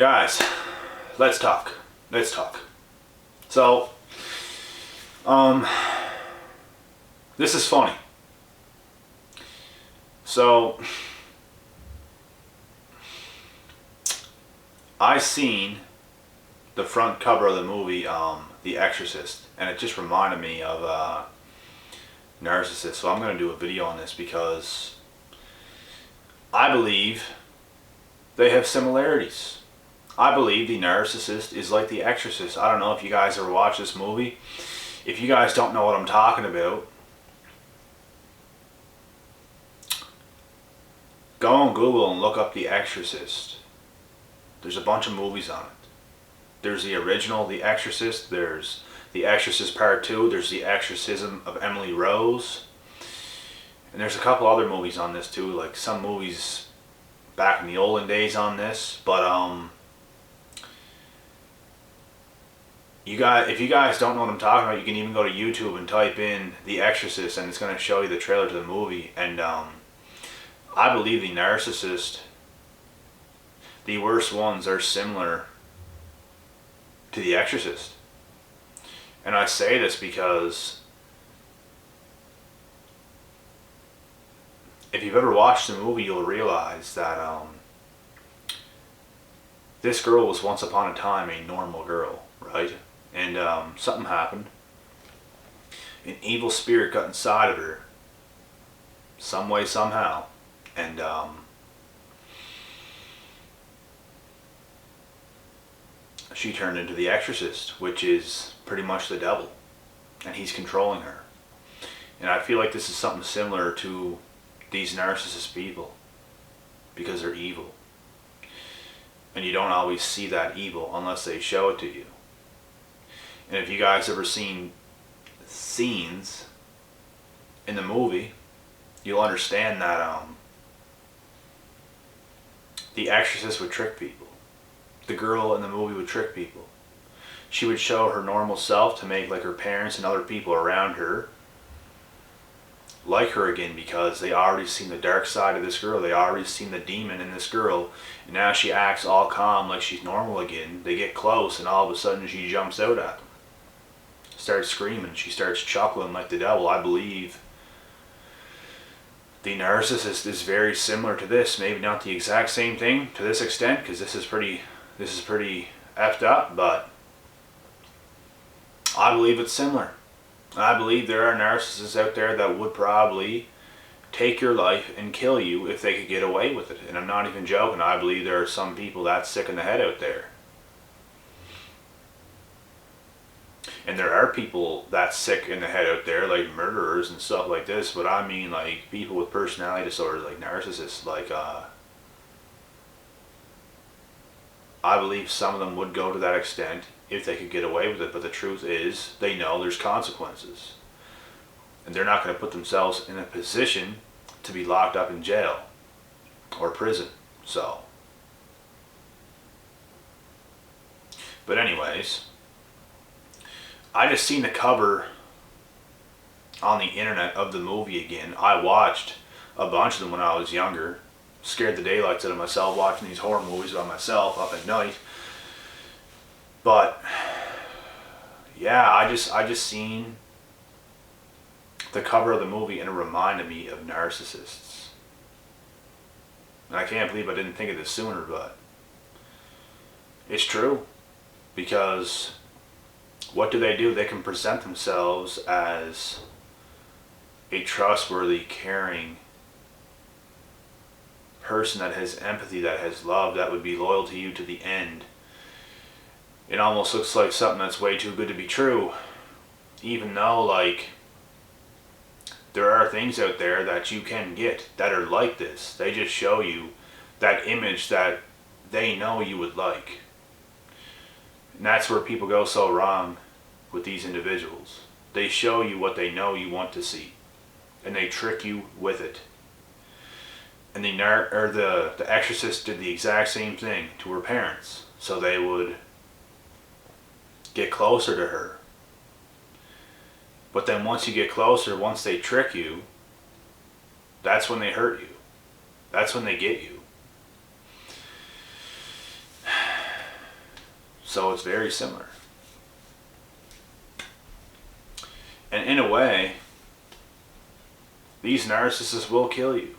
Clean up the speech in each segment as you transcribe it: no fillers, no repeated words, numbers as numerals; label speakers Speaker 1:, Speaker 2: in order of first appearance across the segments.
Speaker 1: Guys, let's talk. So, this is funny. So, I seen the front cover of the movie, The Exorcist, and it just reminded me of Narcissists. So I'm going to do a video on this because I believe they have similarities. I believe the narcissist is like the exorcist. I don't know if you guys ever watched this movie. If you guys don't know what I'm talking about, go on Google and look up The Exorcist. There's a bunch of movies on it. There's the original, The Exorcist. There's The Exorcist Part 2. There's The Exorcism of Emily Rose. And there's a couple other movies on this too, like some movies back in the olden days on this. But if you guys don't know what I'm talking about, you can even go to YouTube and type in The Exorcist and it's going to show you the trailer to the movie. And I believe the narcissist, the worst ones, are similar to the exorcist. And I say this because if you've ever watched the movie, you'll realize that this girl was once upon a time a normal girl, right? And something happened. An evil spirit got inside of her, some way, somehow, and she turned into the exorcist, which is pretty much the devil, and he's controlling her. And I feel like this is something similar to these narcissist people, because they're evil, and you don't always see that evil unless they show it to you. And if you guys ever seen scenes in the movie, you'll understand that the exorcist would trick people. The girl in the movie would trick people. She would show her normal self to make like her parents and other people around her like her again, because they already seen the dark side of this girl. They already seen the demon in this girl, and now she acts all calm like she's normal again. They get close and all of a sudden she jumps out at them, starts screaming, she starts chuckling like the devil. I believe the narcissist is very similar to this. Maybe not the exact same thing to this extent, because this is pretty effed up, but I believe it's similar. I believe there are narcissists out there that would probably take your life and kill you if they could get away with it. And I'm not even joking. I believe there are some people that sick in the head out there. And there are people that sick in the head out there, like murderers and stuff like this. But I mean like people with personality disorders, like narcissists. Like I believe some of them would go to that extent if they could get away with it, but the truth is they know there's consequences, and they're not going to put themselves in a position to be locked up in jail or prison. So, but anyways, I just seen the cover on the internet of the movie again. I watched a bunch of them when I was younger, scared the daylights out of myself watching these horror movies by myself up at night. But yeah, I just seen the cover of the movie and it reminded me of Narcissists. And I can't believe I didn't think of this sooner, but it's true. Because what do? They can present themselves as a trustworthy, caring person that has empathy, that has love, that would be loyal to you to the end. It almost looks like something that's way too good to be true, even though like there are things out there that you can get that are like this. They just show you that image that they know you would like. And that's where people go so wrong with these individuals. They show you what they know you want to see, and they trick you with it. And the exorcist did the exact same thing to her parents, so they would get closer to her. But then once you get closer, once they trick you, that's when they hurt you. That's when they get you. So it's very similar. And in a way, these narcissists will kill you.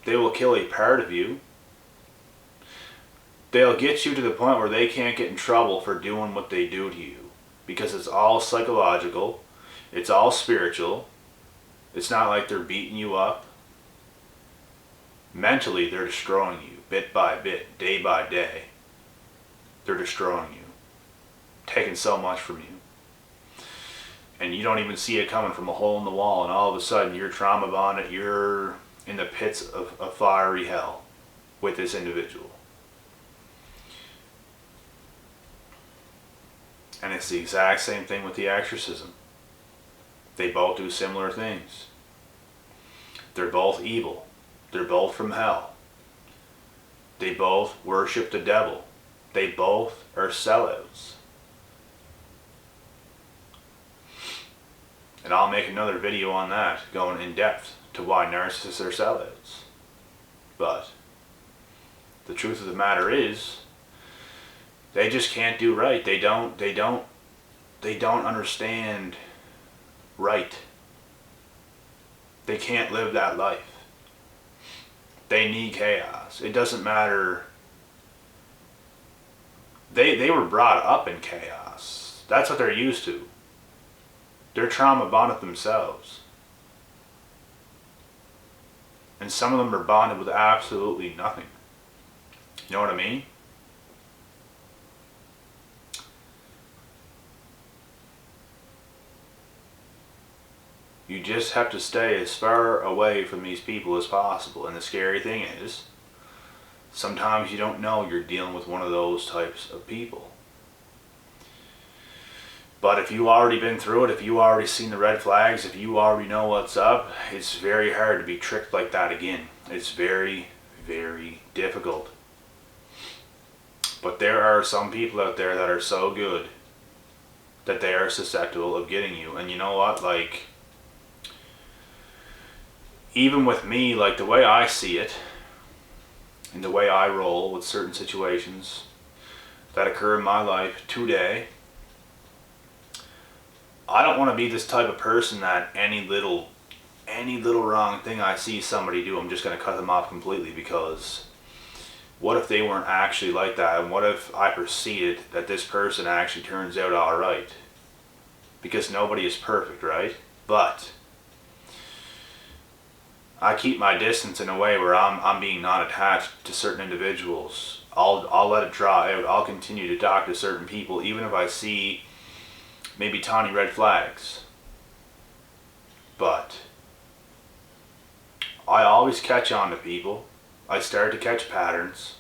Speaker 1: They will kill a part of you. They'll get you to the point where they can't get in trouble for doing what they do to you. Because it's all psychological. It's all spiritual. It's not like they're beating you up. Mentally, they're destroying you bit by bit, day by day. They're destroying you. Taking so much from you. And you don't even see it coming from a hole in the wall, and all of a sudden you're trauma bonded, you're in the pits of fiery hell with this individual. And it's the exact same thing with the exorcism. They both do similar things. They're both evil. They're both from hell. They both worship the devil. They both are sellouts. And I'll make another video on that, going in depth to why narcissists are sellouts. But the truth of the matter is, they just can't do right. They don't understand right. They can't live that life. They need chaos. It doesn't matter. They were brought up in chaos. That's what they're used to. They're trauma bonded themselves. And some of them are bonded with absolutely nothing. You know what I mean? You just have to stay as far away from these people as possible. And the scary thing is, sometimes you don't know you're dealing with one of those types of people. But if you've already been through it, if you've already seen the red flags, if you already know what's up, it's very hard to be tricked like that again. It's very, very difficult. But there are some people out there that are so good that they are susceptible of getting you. And you know what? Like, even with me, like the way I see it, and the way I roll with certain situations that occur in my life today, I don't want to be this type of person that any little wrong thing I see somebody do, I'm just going to cut them off completely, because what if they weren't actually like that? And what if I proceeded that this person actually turns out alright? Because nobody is perfect, right? But I keep my distance in a way where I'm being non-attached to certain individuals. I'll let it draw out. I'll continue to talk to certain people, even if I see maybe tiny red flags. But I always catch on to people. I start to catch patterns.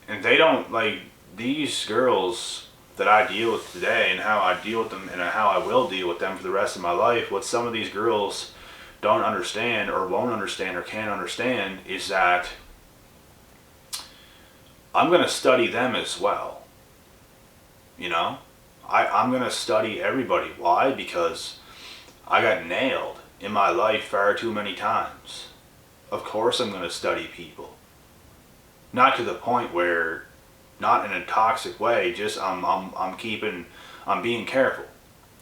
Speaker 1: And they don't, like, these girls that I deal with today, and how I deal with them, and how I will deal with them for the rest of my life, what some of these girls don't understand, or won't understand, or can't understand, is that I'm going to study them as well. You know? I'm going to study everybody. Why? Because I got nailed in my life far too many times. Of course I'm going to study people. Not to the point where, not in a toxic way, just I'm being careful.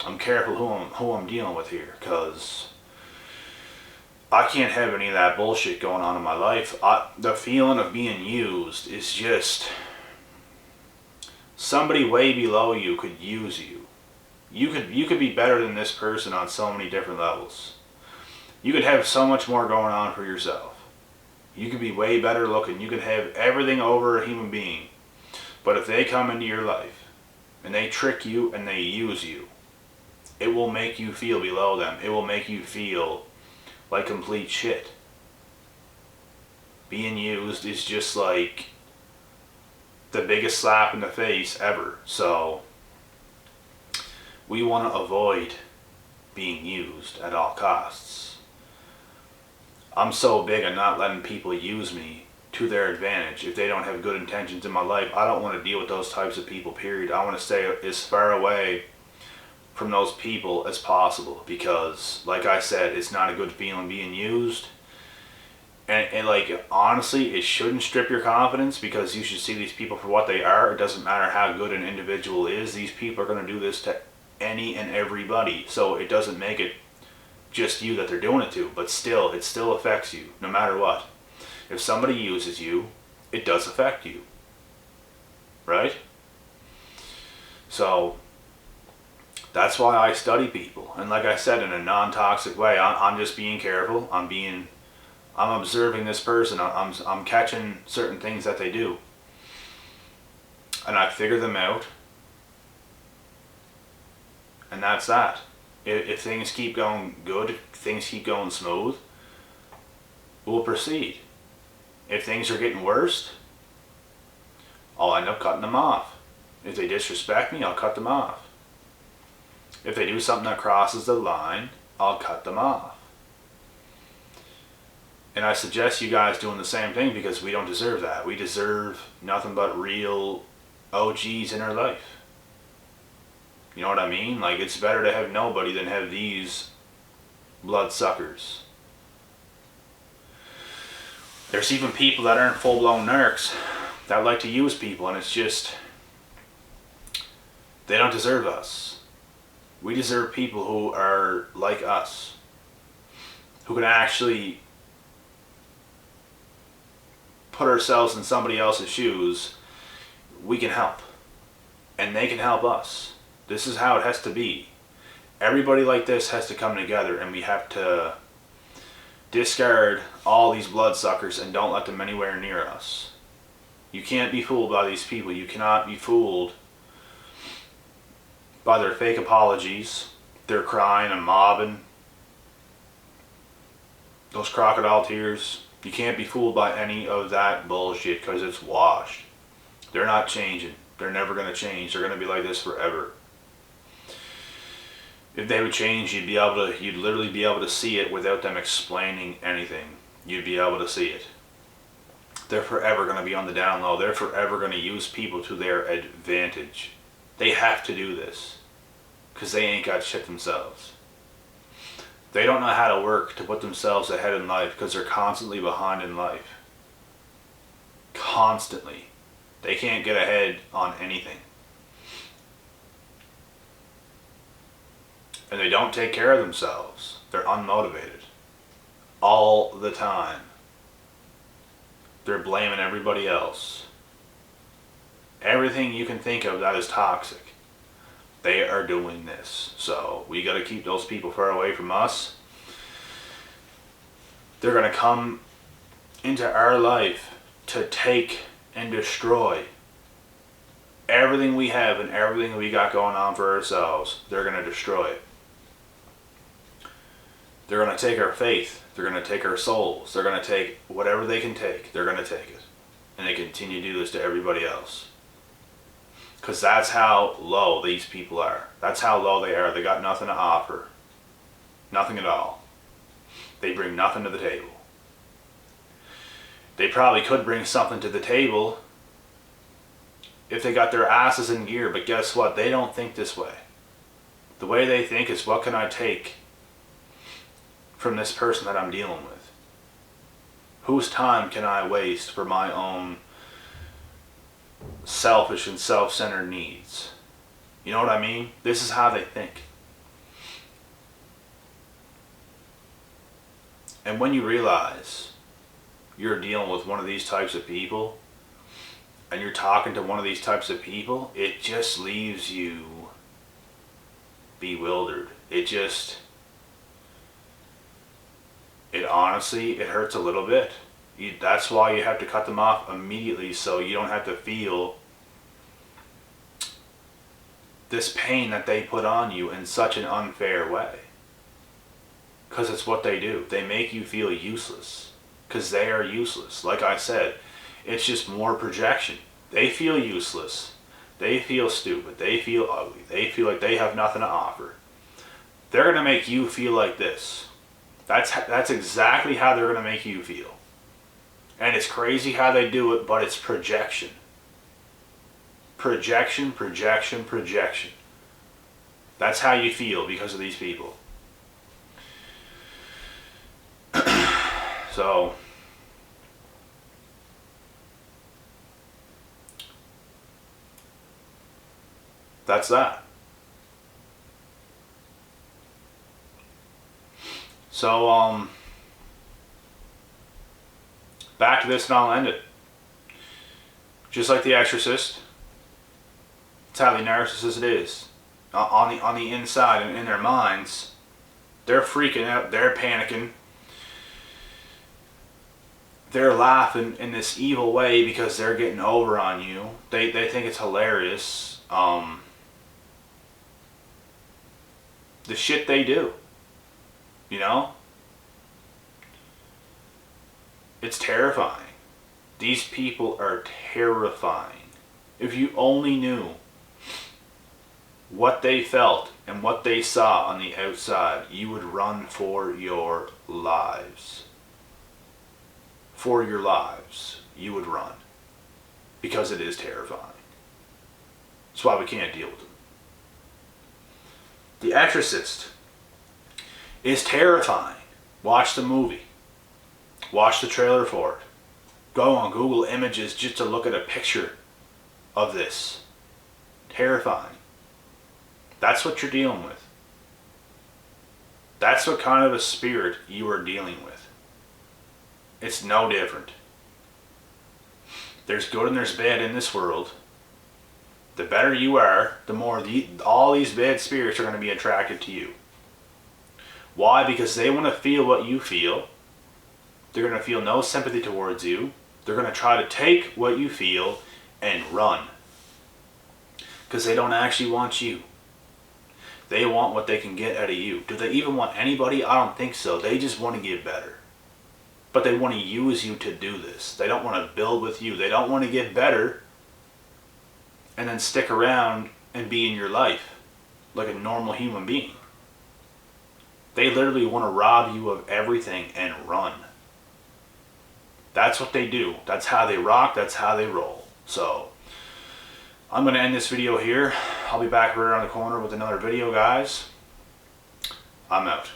Speaker 1: I'm careful who I'm dealing with here, because I can't have any of that bullshit going on in my life. The feeling of being used is just, somebody way below you could use you. You could be better than this person on so many different levels. You could have so much more going on for yourself. You could be way better looking. You could have everything over a human being. But if they come into your life and they trick you and they use you, it will make you feel below them. It will make you feel like complete shit. Being used is just like the biggest slap in the face ever. So we want to avoid being used at all costs. I'm so big on not letting people use me to their advantage. If they don't have good intentions in my life, I don't want to deal with those types of people, period. I want to stay as far away from those people as possible, because, like I said, it's not a good feeling being used. And like, honestly, it shouldn't strip your confidence, because you should see these people for what they are. It doesn't matter how good an individual is. These people are going to do this to any and everybody. So it doesn't make it just you that they're doing it to. But still, it still affects you, no matter what. If somebody uses you, it does affect you. Right? So that's why I study people. And like I said, in a non-toxic way, I'm just being careful. I'm observing this person. I'm catching certain things that they do. And I figure them out. And that's that. If things keep going good, if things keep going smooth, we'll proceed. If things are getting worse, I'll end up cutting them off. If they disrespect me, I'll cut them off. If they do something that crosses the line, I'll cut them off. And I suggest you guys doing the same thing, because we don't deserve that. We deserve nothing but real OGs in our life. You know what I mean? Like, it's better to have nobody than have these bloodsuckers. There's even people that aren't full-blown narcs that like to use people, and it's just, they don't deserve us. We deserve people who are like us, who can actually put ourselves in somebody else's shoes. We can help, and they can help us. This is how it has to be. Everybody like this has to come together, and we have to discard all these bloodsuckers and don't let them anywhere near us. You can't be fooled by these people. You cannot be fooled by their fake apologies, their crying and mobbing, those crocodile tears. You can't be fooled by any of that bullshit, because it's washed. They're not changing. They're never going to change. They're going to be like this forever. If they would change, you'd literally be able to see it without them explaining anything. You'd be able to see it. They're forever going to be on the down low. They're forever going to use people to their advantage. They have to do this, because they ain't got shit themselves. They don't know how to work to put themselves ahead in life, because they're constantly behind in life. Constantly. They can't get ahead on anything. And they don't take care of themselves. They're unmotivated. All the time. They're blaming everybody else. Everything you can think of that is toxic, they are doing this. So we got to keep those people far away from us. They're going to come into our life to take and destroy everything we have and everything we got going on for ourselves. They're going to destroy it. They're going to take our faith. They're going to take our souls. They're going to take whatever they can take. They're going to take it. And they continue to do this to everybody else. Because that's how low these people are. That's how low they are. They got nothing to offer. Nothing at all. They bring nothing to the table. They probably could bring something to the table if they got their asses in gear. But guess what? They don't think this way. The way they think is, what can I take from this person that I'm dealing with? Whose time can I waste for my own selfish and self-centered needs? You know what I mean? This is how they think. And when you realize you're dealing with one of these types of people, and you're talking to one of these types of people, it just leaves you bewildered. It honestly, it hurts a little bit. That's why you have to cut them off immediately, so you don't have to feel this pain that they put on you in such an unfair way. Because it's what they do. They make you feel useless. Because they are useless. Like I said, it's just more projection. They feel useless. They feel stupid. They feel ugly. They feel like they have nothing to offer. They're going to make you feel like this. That's exactly how they're going to make you feel. And it's crazy how they do it, but it's projection. Projection, projection, projection. That's how you feel because of these people. So, That's that. So, back to this and I'll end it. Just like the exorcist, it's how the narcissist is. On the inside and in their minds, they're freaking out, they're panicking, they're laughing in this evil way because they're getting over on you. They think it's hilarious. The shit they do, you know? It's terrifying. These people are terrifying. If you only knew what they felt and what they saw on the outside, you would run for your lives. For your lives, you would run. Because it is terrifying. That's why we can't deal with them. The Exorcist is terrifying. Watch the movie. Watch the trailer for it. Go on Google Images just to look at a picture of this. Terrifying. That's what you're dealing with. That's what kind of a spirit you are dealing with. It's no different. There's good and there's bad in this world. The better you are, the more all these bad spirits are going to be attracted to you. Why? Because they want to feel what you feel. They're going to feel no sympathy towards you. They're going to try to take what you feel and run. Because they don't actually want you. They want what they can get out of you. Do they even want anybody? I don't think so. They just want to get better. But they want to use you to do this. They don't want to build with you. They don't want to get better and then stick around and be in your life like a normal human being. They literally want to rob you of everything and run. That's what they do. That's how they rock. That's how they roll. So, I'm going to end this video here. I'll be back right around the corner with another video, guys. I'm out.